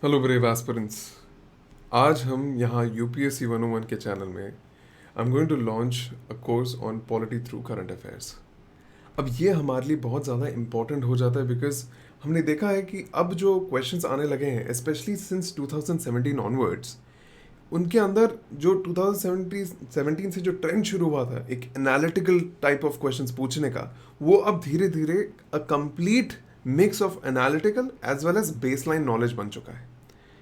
Hello brave aspirants. आज हम यहाँ यूपीएससी 101 के चैनल में I am going to launch a course on polity through current affairs. अब ये हमारे लिए बहुत ज़्यादा इम्पॉर्टेंट हो जाता है बिकॉज हमने देखा है कि अब जो क्वेश्चंस आने लगे हैं स्पेशली सिंस 2017 ऑनवर्ड्स, उनके अंदर जो 2017 से जो ट्रेंड शुरू हुआ था एक एनालिटिकल टाइप ऑफ क्वेश्चंस पूछने का, वो अब धीरे धीरे a complete mix of analytical as well as baseline knowledge बन चुका है।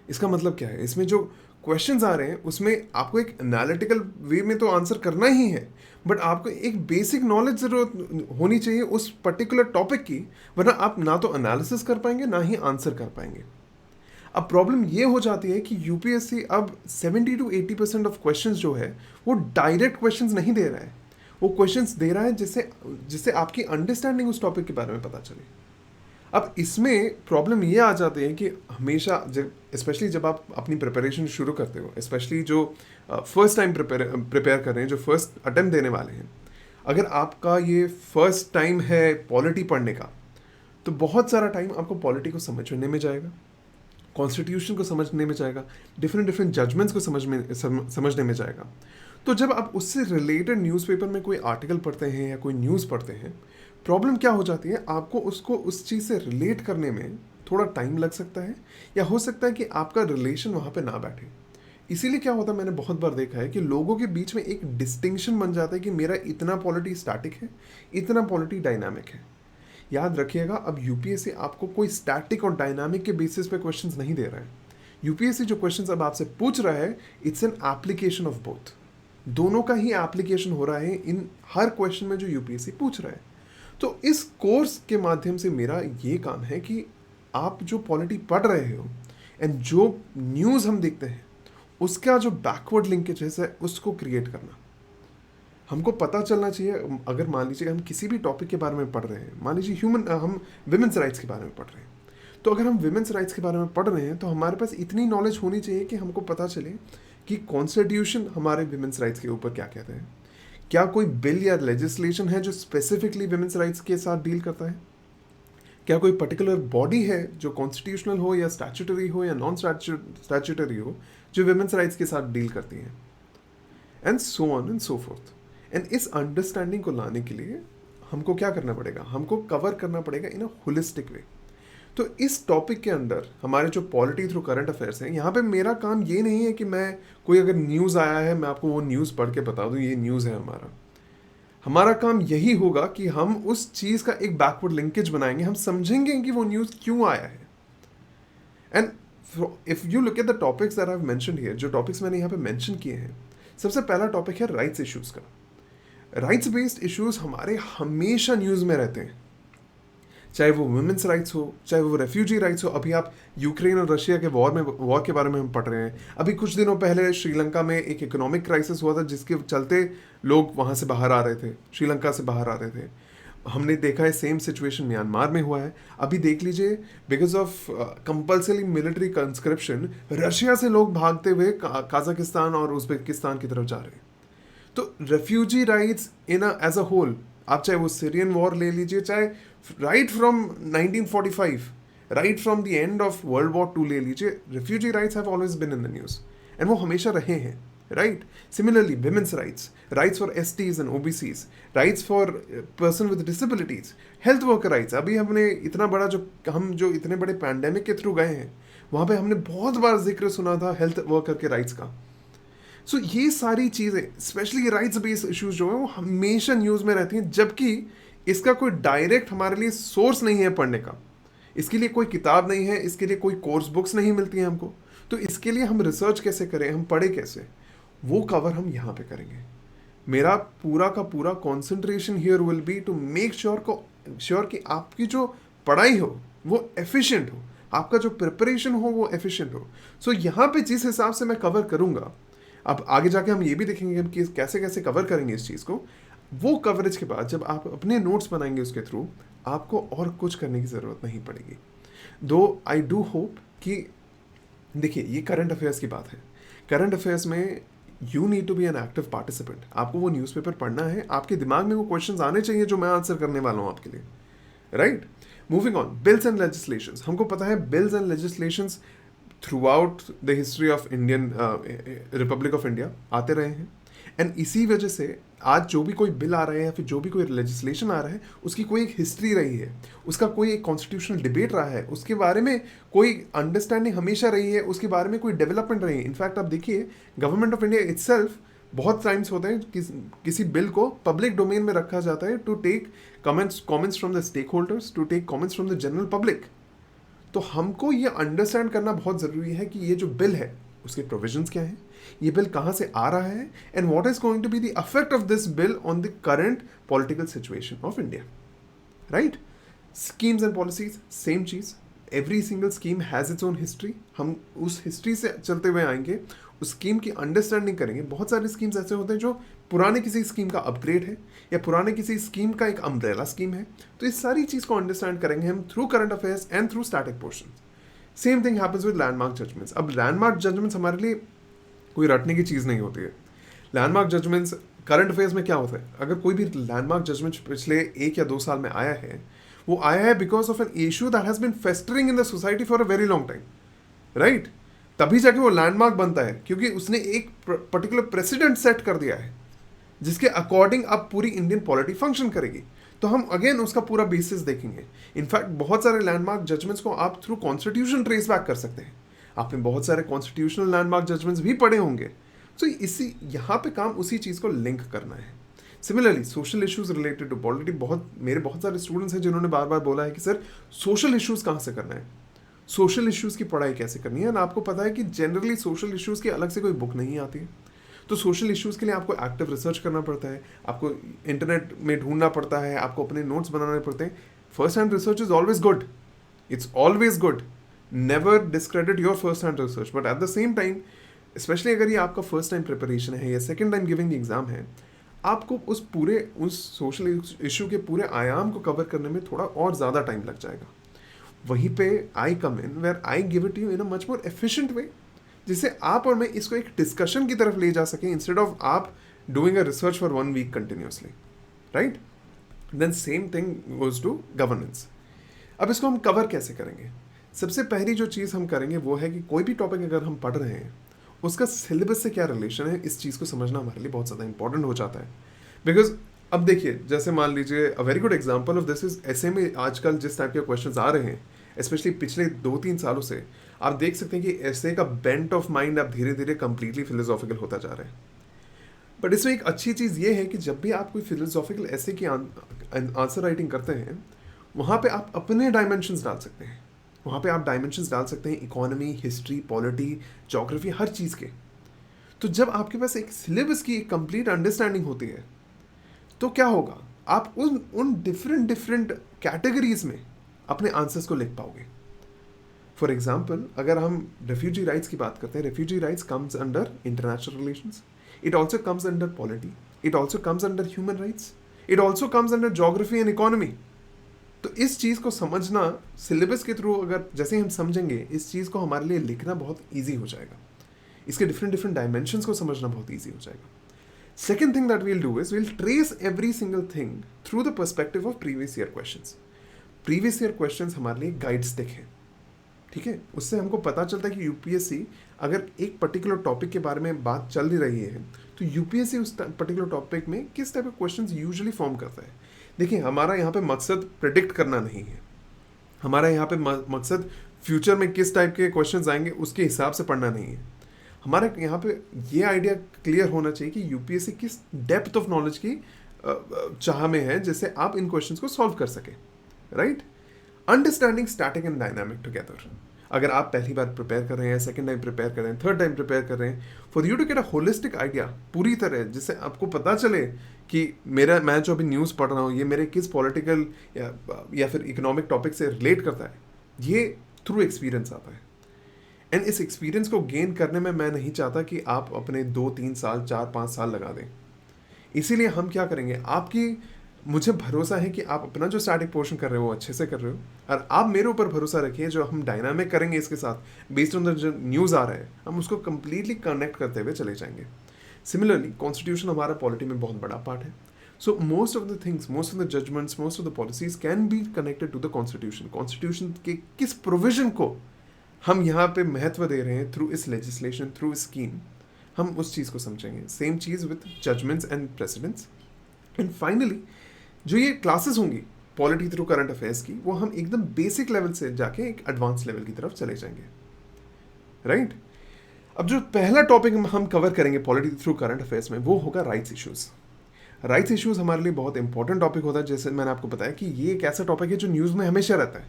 इसका मतलब क्या है, इसमें जो क्वेश्चंस आ रहे हैं उसमें आपको एक एनालिटिकल वे में तो आंसर करना ही है, बट आपको एक बेसिक नॉलेज जरूरत होनी चाहिए उस पर्टिकुलर टॉपिक की, वरना आप ना तो एनालिसिस कर पाएंगे ना ही आंसर कर पाएंगे। अब प्रॉब्लम ये हो जाती है कि यूपीएससी अब 70 to 80% ऑफ क्वेश्चंस जो है वो डायरेक्ट क्वेश्चंस नहीं दे रहा है, वो क्वेश्चंस दे रहा है जिससे जिससे आपकी अंडरस्टैंडिंग उस टॉपिक के बारे में पता चले। अब इसमें प्रॉब्लम ये आ जाती है कि हमेशा जब स्पेशली जब आप अपनी प्रिपरेशन शुरू करते हो, स्पेशली जो फर्स्ट टाइम प्रिपेयर कर रहे हैं, जो फर्स्ट अटेम्प्ट देने वाले हैं, अगर आपका ये फर्स्ट टाइम है पॉलिटी पढ़ने का, तो बहुत सारा टाइम आपको पॉलिटी को समझने में जाएगा, कॉन्स्टिट्यूशन को समझने में जाएगा, डिफरेंट डिफरेंट जजमेंट्स को समझने में जाएगा। तो जब आप उससे रिलेटेड न्यूज़पेपर में कोई आर्टिकल पढ़ते हैं या कोई न्यूज़ पढ़ते हैं, प्रॉब्लम क्या हो जाती है, आपको उसको उस चीज़ से रिलेट करने में थोड़ा टाइम लग सकता है, या हो सकता है कि आपका रिलेशन वहाँ पे ना बैठे। इसीलिए क्या होता है, मैंने बहुत बार देखा है कि लोगों के बीच में एक डिस्टिंक्शन बन जाता है कि मेरा इतना पॉलिटी स्टैटिक है, इतना पॉलिटी डायनामिक है। याद रखिएगा, अब यूपीएससी आपको कोई स्टैटिक और डायनामिक के बेसिस पे क्वेश्चंस नहीं दे रहा है। यूपीएससी जो क्वेश्चंस अब आपसे पूछ रहा है, it's an application of both. दोनों का ही एप्लीकेशन हो रहा है इन हर क्वेश्चन में जो यूपीएससी पूछ रहा है। तो इस कोर्स के माध्यम से मेरा ये काम है कि आप जो पॉलिटी पढ़ रहे हो एंड जो न्यूज़ हम देखते हैं उसका जो बैकवर्ड लिंकेज है उसको क्रिएट करना। हमको पता चलना चाहिए, अगर मान लीजिए हम किसी भी टॉपिक के बारे में पढ़ रहे हैं, मान लीजिए हम विमेंस राइट्स के बारे में पढ़ रहे हैं, तो अगर हम विमेंस राइट्स के बारे में पढ़ रहे हैं तो हमारे पास इतनी नॉलेज होनी चाहिए कि हमको पता चले कि कॉन्स्टिट्यूशन हमारे विमेंस राइट्स के ऊपर क्या कहते हैं, क्या कोई बिल या लेजिस्लेशन है जो स्पेसिफिकली विमेंस राइट्स के साथ डील करता है, क्या कोई पर्टिकुलर बॉडी है जो कॉन्स्टिट्यूशनल हो या स्टैच्यूटरी हो या नॉन स्टैच्यूटरी हो जो विमेंस राइट्स के साथ डील करती है, and so on and so fourth. And इस अंडरस्टैंडिंग को लाने के लिए हमको क्या करना पड़ेगा, हमको कवर करना पड़ेगा इन अ होलिस्टिक वे। तो इस टॉपिक के अंदर हमारे जो पॉलिटी थ्रू करंट अफेयर्स हैं, यहाँ पे मेरा काम ये नहीं है कि मैं कोई अगर न्यूज़ आया है मैं आपको वो न्यूज़ पढ़ के बता दूँ ये न्यूज़ है हमारा। हमारा काम यही होगा कि हम उस चीज़ का एक बैकवर्ड लिंकेज बनाएंगे, हम समझेंगे कि वो न्यूज़ क्यों आया है। And if you look at the topics that I have mentioned here, जो टॉपिक्स मैंने यहाँ पे मेंशन किए हैं, सबसे पहला टॉपिक है राइट्स इश्यूज़ का। राइट्स बेस्ड इश्यूज हमारे हमेशा न्यूज़ में रहते हैं, चाहे वो वुमेन्स राइट्स हो, चाहे वो रेफ्यूजी राइट्स हो। अभी आप यूक्रेन और रशिया के वॉर के बारे में हम पढ़ रहे हैं। अभी कुछ दिनों पहले श्रीलंका में एक इकोनॉमिक क्राइसिस हुआ था जिसके चलते लोग वहाँ से बाहर आ रहे थे, श्रीलंका से बाहर आ रहे थे। हमने देखा है सेम सिचुएशन म्यांमार में हुआ है। अभी देख लीजिए, because of compulsory military conscription Russia से लोग भागते हुए काजाकिस्तान और उज्बेकिस्तान की तरफ जा रहे हैं। तो refugee rights in as a whole, आप चाहे वो सीरियन वॉर ले लीजिए, चाहे right from 1945, right from the end of world war to ले लीजिए, refugee rights have always been in the news and वो हमेशा रहे हैं, right. Similarly women's rights, rights for STs and OBCs, rights for person with disabilities, health worker rights. अभी हमने इतना बड़ा हम जो इतने बड़े पैंडेमिक के थ्रू गए हैं, वहाँ पे हमने बहुत बार जिक्र सुना था हेल्थ वर्कर के राइट्स का। सो ये सारी चीज़ें, स्पेशली राइट्स बेस्ड इश्यूज जो है वो हमेशा न्यूज़ में रहती हैं, जबकि इसका कोई डायरेक्ट हमारे लिए सोर्स नहीं है पढ़ने का। इसके लिए कोई किताब नहीं है, इसके लिए कोई कोर्स बुक्स नहीं मिलती हैं हमको। तो इसके लिए हम रिसर्च कैसे करें, हम पढ़े कैसे, वो कवर हम यहाँ पे करेंगे। मेरा पूरा का पूरा concentration here will be to make sure कि आपकी जो पढ़ाई हो वो एफिशिएंट हो, आपका जो प्रिपरेशन हो वो एफिशिएंट हो। सो यहाँ पे जिस हिसाब से मैं कवर करूँगा, अब आगे जाके हम ये भी देखेंगे कि कैसे कैसे कवर करेंगे इस चीज़ को। वो कवरेज के बाद जब आप अपने नोट्स बनाएंगे उसके थ्रू, आपको और कुछ करने की ज़रूरत नहीं पड़ेगी। दो आई डू होप कि, देखिए ये करंट अफेयर्स की बात है, करंट अफेयर्स में you need to be an active participant. आपको वो न्यूज़पेपर पढ़ना है, आपके दिमाग में वो क्वेश्चंस आने चाहिए जो मैं आंसर करने वाला हूँ आपके लिए, right. Moving on, bills and legislations. हमको पता है bills and legislations through out the history of Indian Republic of India आते रहे हैं। एंड इसी वजह से आज जो भी कोई बिल आ रहा है या फिर जो भी कोई लेजिस्लेशन आ रहा है, उसकी कोई एक हिस्ट्री रही है, उसका कोई एक कॉन्स्टिट्यूशनल डिबेट रहा है, उसके बारे में कोई अंडरस्टैंडिंग हमेशा रही है, उसके बारे में कोई डेवलपमेंट रही है। इनफैक्ट आप देखिए, गवर्नमेंट ऑफ इंडिया इटसेल्फ बहुत टाइम्स होते हैं किसी बिल को पब्लिक डोमेन में रखा जाता है to take comments from the stake holders, to take comments from the general public. तो हमको ये अंडरस्टैंड करना बहुत ज़रूरी है कि ये जो बिल है उसके प्रोविजंस क्या हैं, ये बिल कहाँ से आ रहा है, and what is going to be the effect of this bill on the current political situation of India, right. Schemes and policies same cheese, every single scheme has its own history. हम उस history से चलते हुए आएंगे, उस scheme की understanding करेंगे। बहुत सारे स्कीम्स ऐसे होते हैं जो पुराने किसी स्कीम का अपग्रेड है या पुराने किसी स्कीम का एक अम्ब्रेला स्कीम है। तो इस सारी चीज़ को अंडरस्टैंड करेंगे हम through current affairs and through static portion. Same thing happens with landmark judgments. अब लैंडमार्क जजमेंट्स हमारे लिए कोई रटने की चीज़ नहीं होती है। लैंडमार्क जजमेंट्स करंट अफेयर्स में क्या होता है, अगर कोई भी लैंडमार्क जजमेंट पिछले 1 या 2 साल में आया है, वो आया है because of an issue that has been festering in the society for a very long time, right. तभी जाके वो लैंडमार्क बनता है, क्योंकि उसने एक पर्टिकुलर प्रेसिडेंट सेट कर दिया है जिसके अकॉर्डिंग अब पूरी इंडियन पॉलिटी फंक्शन करेगी। तो हम अगेन उसका पूरा बेसिस देखेंगे। इनफैक्ट बहुत सारे लैंडमार्क जजमेंट्स को आप थ्रू कॉन्स्टिट्यूशन ट्रेस बैक कर सकते हैं। आपने बहुत सारे कॉन्स्टिट्यूशनल लैंडमार्क जजमेंट्स भी पढ़े होंगे। तो इसी यहाँ पे काम उसी चीज़ को लिंक करना है। Similarly social issues related to polity, बहुत सारे स्टूडेंट्स हैं जिन्होंने बार बार बोला है कि सर सोशल इश्यूज कहाँ से करना है, सोशल इश्यूज की पढ़ाई कैसे करनी है। ना आपको पता है कि जनरली सोशल इश्यूज की अलग से कोई बुक नहीं आती है। तो सोशल इश्यूज़ के लिए आपको एक्टिव रिसर्च करना पड़ता है, आपको इंटरनेट में ढूंढना पड़ता है, आपको अपने नोट्स बनाने पड़ते हैं। First hand research is always good, it's always good, never discredit your first hand research, but at the same time specially अगर ये आपका फर्स्ट टाइम प्रिपरेशन है या सेकेंड टाइम गिविंग एग्जाम है, आपको उस सोशल इशू के पूरे आयाम को कवर करने में थोड़ा और ज़्यादा टाइम लग जाएगा। वहीं पे आई कम in where I give it you in a much more efficient way, जिससे आप और मैं इसको एक डिस्कशन की तरफ ले जा सकें इंस्टेड ऑफ आप doing a research for 1 week continuously, right. Then same thing goes to governance. अब इसको हम कवर कैसे करेंगे? सबसे पहली जो चीज़ हम करेंगे वो है कि कोई भी टॉपिक अगर हम पढ़ रहे हैं उसका सिलेबस से क्या रिलेशन है, इस चीज़ को समझना हमारे लिए बहुत ज़्यादा इंपॉर्टेंट हो जाता है। बिकॉज अब देखिए, जैसे मान लीजिए a very good example of this is ऐसे में आजकल जिस टाइप के क्वेश्चन आ रहे हैं, स्पेशली पिछले 2-3 सालों से आप देख सकते हैं कि ऐसे का बेंट ऑफ माइंड अब धीरे धीरे कंप्लीटली फिलोसॉफिकल होता जा रहा है। बट इसमें एक अच्छी चीज़ ये है कि जब भी आप कोई फिलोसॉफिकल ऐसे की आंसर राइटिंग करते हैं, वहाँ पे आप अपने डायमेंशंस डाल सकते हैं। वहाँ पे आप डायमेंशंस डाल सकते हैं इकोनॉमी, हिस्ट्री, पॉलिटी, ज्योग्राफी, हर चीज़ के। तो जब आपके पास एक सिलेबस की एक कंप्लीट अंडरस्टैंडिंग होती है तो क्या होगा, आप उन डिफरेंट कैटेगरीज में अपने आंसर्स को लिख पाओगे। फॉर एग्जाम्पल, अगर हम रेफ्यूजी राइट्स की बात करते हैं, refugee rights comes under international relations, it also comes under polity, it also comes under human rights, it also comes under geography and economy. तो इस चीज़ को समझना सिलेबस के थ्रू अगर जैसे ही हम समझेंगे, इस चीज़ को हमारे लिए लिखना बहुत ईजी हो जाएगा। इसके डिफरेंट डायमेंशंस को समझना बहुत ईजी हो जाएगा। Second thing that we'll do is we'll trace every single thing through the perspective of previous year questions. Previous year questions हमारे लिए गाइड स्टिक है, ठीक है। उससे हमको पता चलता है कि यूपीएससी अगर एक पर्टिकुलर टॉपिक के बारे में बात चल रही है तो यूपीएससी उस पर्टिकुलर टॉपिक में किस टाइप के क्वेश्चंस यूजुअली फॉर्म करता है। देखिए, हमारा यहाँ पे मकसद प्रिडिक्ट करना नहीं है, हमारा यहाँ पे मकसद फ्यूचर में किस टाइप के क्वेश्चंस आएंगे उसके हिसाब से पढ़ना नहीं है। हमारे यहाँ पे ये आइडिया क्लियर होना चाहिए कि यूपीएससी किस डेप्थ ऑफ नॉलेज की चाह में है जिससे आप इन क्वेश्चंस को सॉल्व कर सकें, right. Understanding static and dynamic together. अगर आप पहली बार प्रिपेयर कर रहे हैं, सेकंड टाइम प्रिपेयर कर रहे हैं, थर्ड टाइम प्रिपेयर कर रहे हैं, for you to get a holistic idea पूरी तरह, जिससे आपको पता चले कि मैं जो अभी न्यूज़ पढ़ रहा हूँ ये मेरे किस पॉलिटिकल या फिर इकोनॉमिक टॉपिक से रिलेट करता है, ये थ्रू एक्सपीरियंस आता है। एंड इस एक्सपीरियंस को गेन करने में मैं नहीं चाहता कि आप अपने 2-3 साल 4-5 साल लगा दें। इसीलिए हम क्या करेंगे, मुझे भरोसा है कि आप अपना जो स्टैटिक पोर्शन कर रहे हो वो अच्छे से कर रहे हो, और आप मेरे ऊपर भरोसा रखिए जो हम डायनामिक करेंगे इसके साथ बेस्ड ऑन द जो न्यूज़ आ रहा है हम उसको कम्प्लीटली कनेक्ट करते हुए चले जाएंगे। सिमिलरली कॉन्स्टिट्यूशन हमारा पॉलिटी में बहुत बड़ा पार्ट है। So most of the things, most of the judgements, most of the policies can be connected to the constitution. Constitution के किस प्रोविजन को हम यहाँ पे महत्व दे रहे हैं थ्रू इस लेजिस्लेशन, थ्रू स्कीम, हम उस चीज़ को समझेंगे. Same cheese with judgements and presidents. And finally जो ये क्लासेस होंगी पॉलिटी थ्रू करंट अफेयर्स की, वो हम एकदम बेसिक लेवल से जाके एक एडवांस लेवल की तरफ चले जाएंगे. राइट? अब जो पहला टॉपिक हम कवर करेंगे पॉलिटी थ्रू करंट अफेयर्स में, वो होगा राइट्स इश्यूज. राइट्स इश्यूज हमारे लिए बहुत इंपॉर्टेंट टॉपिक होता है. जैसे मैंने आपको बताया कि ये एक ऐसा टॉपिक है जो न्यूज़ में हमेशा रहता है,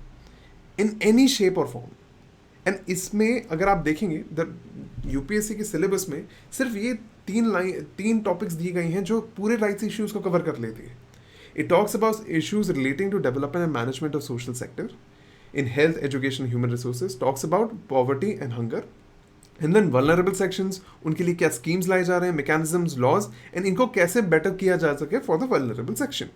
इन एनी शेप और फॉर्म. एंड इसमें अगर आप देखेंगे द यूपीएससी के सिलेबस में सिर्फ ये तीन टॉपिक्स दी गई हैं जो पूरे राइट्स इश्यूज को कवर कर लेती है. It talks about issues relating to development and management of social sector in health, education, human resources. Talks about poverty and hunger. And then vulnerable sections, उनके लिए क्या स्कीम्स लाए जा रहे हैं, मैकेनिज्म्स, लॉज, एंड इनको कैसे बेटर किया जा सके for the vulnerable section.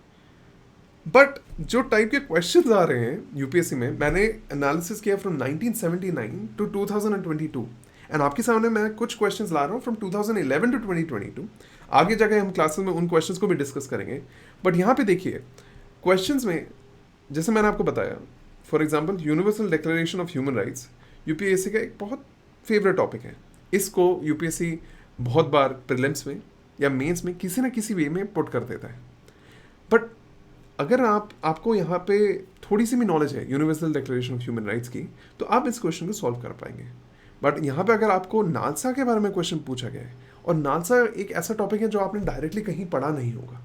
But जो टाइप के क्वेश्चंस आ रहे हैं यूपीएससी में, मैंने एनालिसिस किया फ्रॉम 1979 टू 2022. एंड आपके सामने मैं कुछ क्वेश्चंस ला रहा हूँ फ्रॉम 2011 टू 2022. आगे जाके हम क्लासेस में उन क्वेश्चंस को भी डिस्कस करेंगे. बट यहाँ पे देखिए क्वेश्चंस में, जैसे मैंने आपको बताया, for example universal declaration of human rights UPSC का एक बहुत फेवरेट टॉपिक है. इसको यूपीएससी बहुत बार प्रीलिम्स में या मेंस में किसी ना किसी वे में पुट कर देता है. बट अगर आपको यहाँ पे थोड़ी सी भी नॉलेज है universal declaration of human rights की, तो आप इस क्वेश्चन को सॉल्व कर पाएंगे. बट यहाँ पे अगर आपको नालसा के बारे में क्वेश्चन पूछा गया है, और नालसा एक ऐसा टॉपिक है जो आपने डायरेक्टली कहीं पढ़ा नहीं होगा,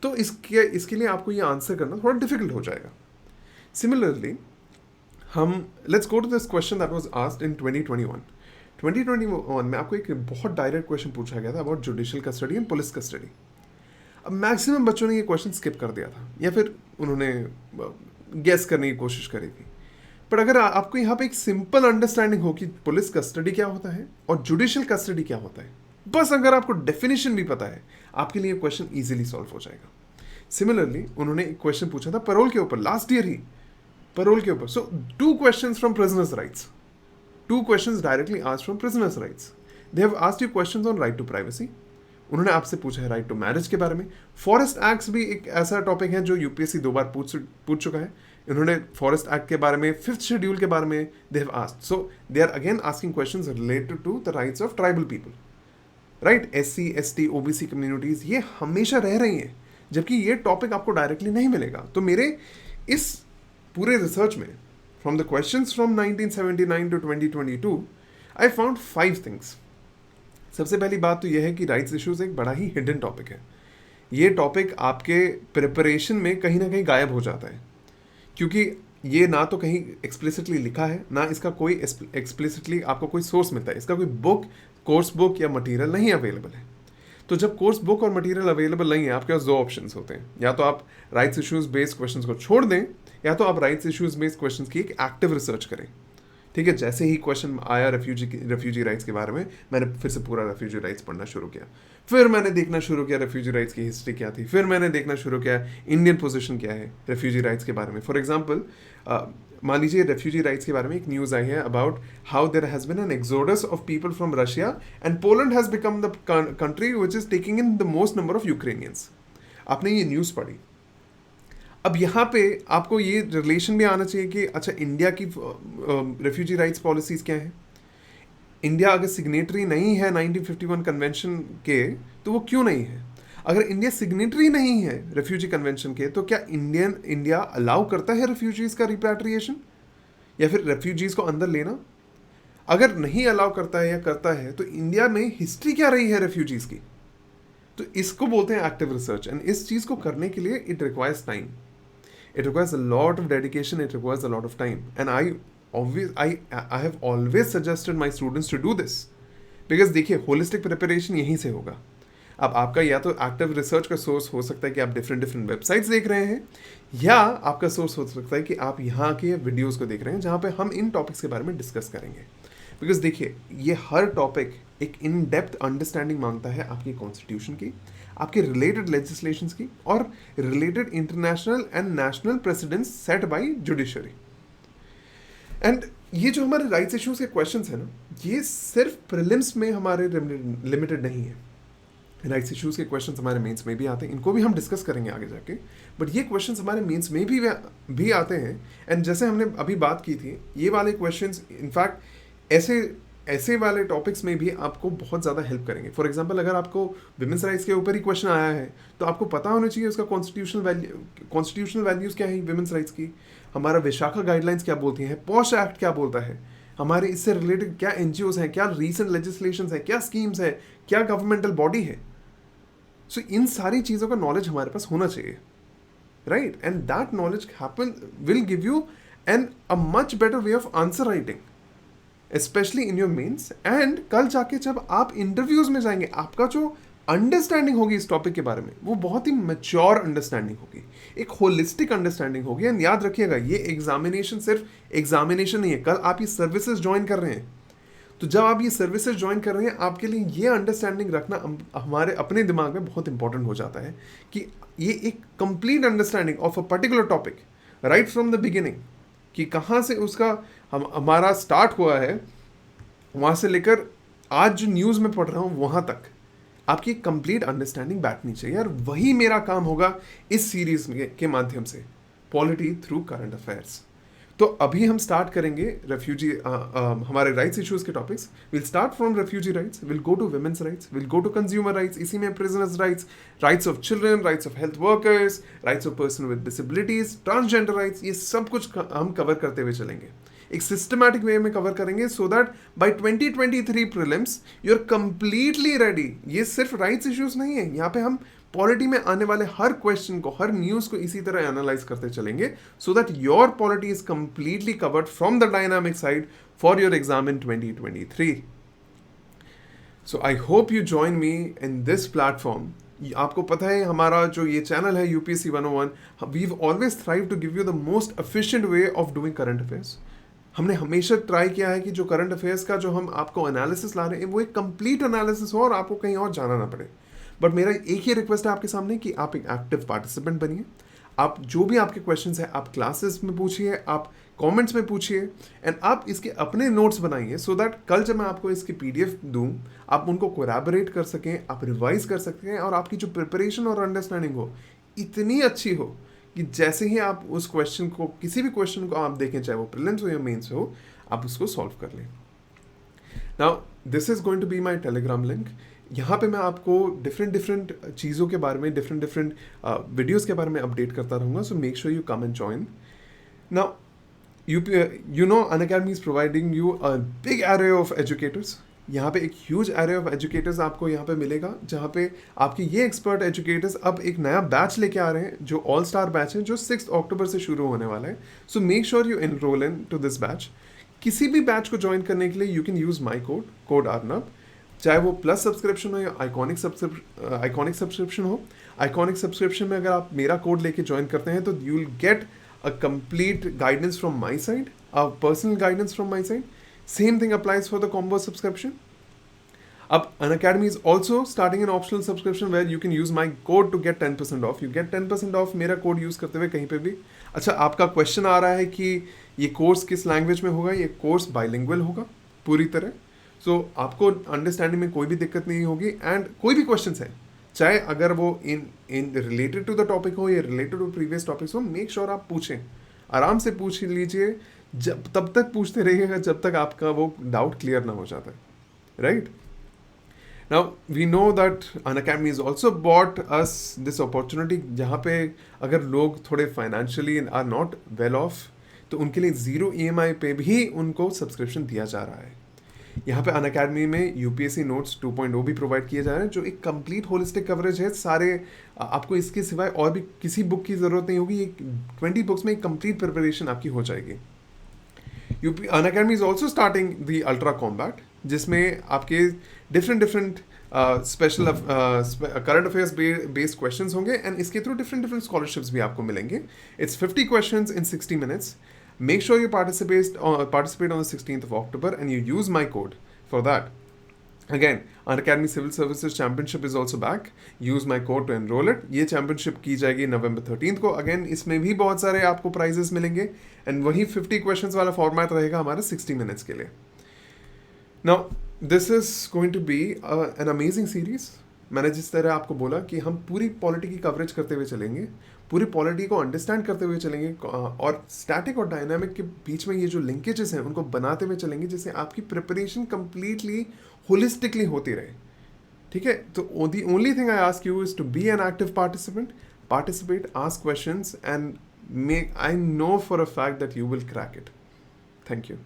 तो इसके लिए आपको ये आंसर करना थोड़ा डिफिकल्ट हो जाएगा. सिमिलरली हम let's go to this question that was asked in 2021. 2021 में आपको एक बहुत डायरेक्ट क्वेश्चन पूछा गया था about judicial custody and police custody. अब मैक्सिमम बच्चों ने ये क्वेश्चन स्किप कर दिया था या फिर उन्होंने गेस करने की कोशिश करी थी. बट अगर आपको यहाँ पे एक सिंपल अंडरस्टैंडिंग हो कि पुलिस कस्टडी क्या होता है और जुडिशियल कस्टडी क्या होता है, बस अगर आपको डेफिनेशन भी पता है, आपके लिए क्वेश्चन इजीली सॉल्व हो जाएगा. सिमिलरली उन्होंने एक क्वेश्चन पूछा था पैरोल के ऊपर, लास्ट ईयर ही पैरोल के ऊपर. सो 2 questions from prisoners rights, 2 questions directly asked from prisoners rights. They have asked you questions on right to privacy. उन्होंने आपसे पूछा है राइट टू मैरिज के बारे में. फॉरेस्ट एक्ट्स भी एक ऐसा टॉपिक है जो यूपीएससी 2 बार पूछ चुका है. इन्होंने फॉरेस्ट एक्ट के बारे में, 5th शेड्यूल के बारे में they have asked. So they are again asking questions related to the rights of tribal people. Right, SC, ST, OBC communities ये हमेशा रह रही हैं, जबकि ये टॉपिक आपको डायरेक्टली नहीं मिलेगा. तो मेरे इस पूरे रिसर्च में from the questions from 1979 to 2022 I found 5 things. सबसे पहली बात तो यह है कि राइट्स इश्यूज एक बड़ा ही हिडन टॉपिक है. ये टॉपिक आपके प्रिपरेशन में कहीं ना कहीं गायब हो जाता है, क्योंकि ये ना तो कहीं एक्सप्लिसिटली लिखा है, ना इसका कोई एक्सप्लिसिटली आपको कोई सोर्स मिलता है. इसका कोई बुक, कोर्स बुक या मटेरियल नहीं अवेलेबल है. तो जब कोर्स बुक और मटेरियल अवेलेबल नहीं है, आपके पास 2 ऑप्शंस होते हैं. या तो आप राइट्स इश्यूज बेस्ड क्वेश्चंस को छोड़ दें, या तो आप राइट्स इश्यूज बेस्ड क्वेश्चंस की एक एक्टिव रिसर्च करें. ठीक है, जैसे ही क्वेश्चन आया रेफ्यूजी राइट्स के बारे में, मैंने फिर से पूरा रेफ्यूजी राइट्स पढ़ना शुरू किया. फिर मैंने देखना शुरू किया रेफ्यूजी राइट्स की हिस्ट्री क्या थी. फिर मैंने देखना शुरू किया इंडियन पोजीशन क्या है रेफ्यूजी राइट्स के बारे में. फॉर एग्जांपल मान लीजिए रेफ्यूजी राइट्स के बारे में एक न्यूज़ आई है about how there has been an exodus of people from Russia and Poland has become the country which is taking in the most number of Ukrainians. आपने ये news पढ़ी. अब यहाँ पे आपको ये रिलेशन भी आना चाहिए कि अच्छा इंडिया की रेफ्यूजी राइट्स पॉलिसीज़ क्या हैं. इंडिया अगर सिग्नेटरी नहीं है 1951 कन्वेंशन के, तो वो क्यों नहीं है. अगर इंडिया सिग्नेटरी नहीं है रेफ्यूजी कन्वेंशन के, तो क्या इंडिया अलाउ करता है रेफ्यूजीज़ का रिपैट्रिएशन या फिर रेफ्यूजीज़ को अंदर लेना. अगर नहीं अलाउ करता है या करता है, तो इंडिया में हिस्ट्री क्या रही है रेफ्यूजीज़ की. तो इसको बोलते हैं एक्टिव रिसर्च. एंड इस चीज़ को करने के लिए it requires time. It requires a lot of dedication, it requires a lot of time. And I have always suggested my students to do this. Because देखिए holistic preparation यहीं से होगा. अब आपका या तो एक्टिव रिसर्च का सोर्स हो सकता है कि आप डिफरेंट वेबसाइट्स देख रहे हैं, या आपका सोर्स हो सकता है कि आप यहाँ के वीडियोज़ को देख रहे हैं जहाँ पे हम इन टॉपिक्स के बारे में डिस्कस करेंगे. बिकॉज देखिए ये हर टॉपिक एक इन डेप्थ अंडरस्टैंडिंग मांगता है आपकी कॉन्स्टिट्यूशन की, आपके रिलेटेड लेजिस्लेशंस की, और related international and national presidents set bye judiciary. And ये जो हमारे राइट्स इश्यूज के क्वेश्चंस हैं ना, ये सिर्फ प्रीलिम्स में हमारे लिमिटेड नहीं है. राइट्स इश्यूज़ के क्वेश्चंस हमारे मेंस में भी आते हैं, इनको भी हम डिस्कस करेंगे आगे जाके, बट ये क्वेश्चंस हमारे मेंस में भी आते हैं। एंड जैसे हमने अभी बात की थी, ये वाले क्वेश्चंस इनफैक्ट ऐसे ऐसे वाले टॉपिक्स में भी आपको बहुत ज़्यादा हेल्प करेंगे। फॉर एग्जांपल, अगर आपको विमेंस राइट्स के ऊपर ही क्वेश्चन आया है तो आपको पता होना चाहिए उसका कॉन्स्टिट्यूशनल वैल्यूज़ क्या है विमेंस राइट्स की, हमारा विशाखा गाइडलाइंस क्या बोलती हैं, पॉश एक्ट क्या बोलता है, हमारे इससे रिलेटेड क्या एनजीओज हैं, क्या रीसेंट लेजिस्लेशन है, क्या स्कीम्स है, क्या गवर्नमेंटल बॉडी है। सो इन सारी चीज़ों का नॉलेज हमारे पास होना चाहिए, right? And that knowledge happen will give you N a much better way of answer writing, specially in your mains. And कल जाके जब आप इंटरव्यूज में जाएंगे, आपका जो अंडरस्टैंडिंग होगी इस टॉपिक के बारे में, वो बहुत ही मैच्योर अंडरस्टैंडिंग होगी, एक होलिस्टिक अंडरस्टैंडिंग होगी। एंड याद रखिएगा, ये एग्जामिनेशन सिर्फ एग्जामिनेशन नहीं है, कल आप ये सर्विसेज ज्वाइन कर रहे हैं, तो जब आप ये सर्विसेज ज्वाइन कर रहे हैं, आपके लिए ये अंडरस्टैंडिंग रखना हमारे अपने दिमाग में बहुत इंपॉर्टेंट हो जाता है कि ये एक complete understanding of a particular topic right from the beginning, कि कहाँ से उसका हमारा स्टार्ट हुआ है, वहाँ से लेकर आज जो न्यूज़ में पढ़ रहा हूँ वहाँ तक आपकी कंप्लीट अंडरस्टैंडिंग बैठनी चाहिए। और वही मेरा काम होगा इस सीरीज के माध्यम से, पॉलिटी थ्रू करंट अफेयर्स। तो अभी हम स्टार्ट करेंगे हमारे राइट्स इश्यूज के topics. Will start from refugee rights, will go to women's rights, will go to consumer rights, इसी में prisoners rights, rights of children, rights of health workers, rights of person with disabilities, transgender rights, ये सब कुछ हम cover करते हुए चलेंगे, एक सिस्टमैटिक वे में कवर करेंगे, so that by 2023 prelims you are completely ready. ये सिर्फ राइट्स इश्यूज नहीं है, यहाँ पे हम पॉलिटी में आने वाले हर क्वेश्चन को, हर न्यूज को इसी तरह एनालाइज करते चलेंगे, so that your polity is completely covered from the dynamic side for your exam in 2023। So I hope you join me in this platform. आपको पता है हमारा जो ये चैनल है UPSC 101, we always thrive to give you the most efficient way of doing current affairs. हमने हमेशा try किया है कि जो करंट अफेयर्स का जो हम आपको एनालिसिस ला रहे हैं, वो एक कंप्लीट एनालिसिस हो और आपको कहीं और जाना ना पड़े। बट मेरा एक ही रिक्वेस्ट है आपके सामने कि आप एक एक्टिव पार्टिसिपेंट बनिए। आप जो भी आपके क्वेश्चंस हैं, आप क्लासेस में पूछिए, आप कमेंट्स में पूछिए, एंड आप इसके अपने नोट्स बनाइए, सो दैट कल जब मैं आपको इसकी पीडीएफ दूं, आप उनको कोलैबोरेट कर सकें, आप रिवाइज कर सकें, और आपकी जो प्रिपरेशन और अंडरस्टैंडिंग हो इतनी अच्छी हो कि जैसे ही आप उस क्वेश्चन को, किसी भी क्वेश्चन को आप देखें, चाहे वो प्रीलिम्स हो या मेंस हो, आप उसको सॉल्व कर लें। Now this is going to be my Telegram link. यहाँ पे मैं आपको डिफरेंट चीज़ों के बारे में, डिफरेंट वीडियोस के बारे में अपडेट करता रहूँगा, सो make sure you come and join. Now you know Unacademy is providing you a big array of educators। यहाँ पे एक ह्यूज एरे ऑफ एजुकेटर्स आपको यहाँ पे मिलेगा, जहाँ पे आपके ये एक्सपर्ट एजुकेटर्स अब एक नया बैच लेके आ रहे हैं, जो ऑल स्टार बैच है, जो 6 अक्टूबर से शुरू होने वाला है। So make sure you enrol in to this batch. किसी भी बैच को ज्वाइन करने के लिए you can use my code Arnab, चाहे वो प्लस सब्सक्रिप्शन हो या आइकॉनिक सब्सक्रिप्शन हो। आइकॉनिक सब्सक्रिप्शन में अगर आप मेरा कोड लेके ज्वाइन करते हैं तो you will get a complete guidance from my side, a personal guidance from my side. Same thing applies for the combo subscription. Up Unacademy is also starting an optional subscription where you can use my code to get 10% off. You get 10% off मेरा code use करते हुए कहीं पे भी। अच्छा, आपका question आ रहा है कि ये कोर्स किस लैंग्वेज में होगा? ये कोर्स बाइलिंगुअल होगा पूरी तरह, सो आपको अंडरस्टैंडिंग में कोई भी दिक्कत नहीं होगी। एंड कोई भी क्वेश्चन है, चाहे अगर वो इन रिलेटेड टू द टॉपिक हो या रिलेटेड टू प्रीवियस टॉपिक्स हो, मेक श्योर आप पूछें, आराम से पूछ लीजिए, जब तब तक पूछते रहिएगा जब तक आपका वो डाउट क्लियर ना हो जाता है, right? Now we know that Unacademy is also bought us this opportunity, जहाँ पे अगर लोग थोड़े financially are not well off, तो उनके लिए 0 EMI पे भी उनको सब्सक्रिप्शन दिया जा रहा है। यहाँ पे अनअकैडमी में यूपीएससी नोट्स 2.0 भी प्रोवाइड किए जा रहे हैं, जो एक कंप्लीट होलिस्टिक कवरेज है। सारे आपको इसके सिवाय और भी किसी बुक की ज़रूरत नहीं होगी, 20 बुक्स में एक कंप्लीट प्रिपरेशन आपकी हो जाएगी। Unacademy is also starting the ultra combat, जिसमें आपके different special current affairs based questions होंगे, एंड इसके थ्रू डिफरेंट स्कॉलरशिप्स भी आपको मिलेंगे। It's 50 questions in 60 minutes। Make sure you participate on the 16th of October, and you use my code for that. Again, Unacademy Civil Services Championship is also back. Use my code to enroll it. ये championship की जाएगी November 13th को। Again, इसमें भी बहुत सारे आपको prizes मिलेंगे, and वही 50 questions वाला format रहेगा हमारे 60 minutes के लिए। Now, this is going to be an amazing series. मैंने जिस तरह आपको बोला कि हम पूरी पॉलिटी की कवरेज करते हुए चलेंगे, पूरी पॉलिटी को अंडरस्टैंड करते हुए चलेंगे, और स्टैटिक और डायनामिक के बीच में ये जो लिंकेजेस हैं उनको बनाते हुए चलेंगे, जिससे आपकी प्रिपरेशन कंप्लीटली होलिस्टिकली होती रहे। ठीक है, तो the only thing I ask you is to be an active participant, participate, ask questions, and make, I know for a fact that you will crack it. Thank you.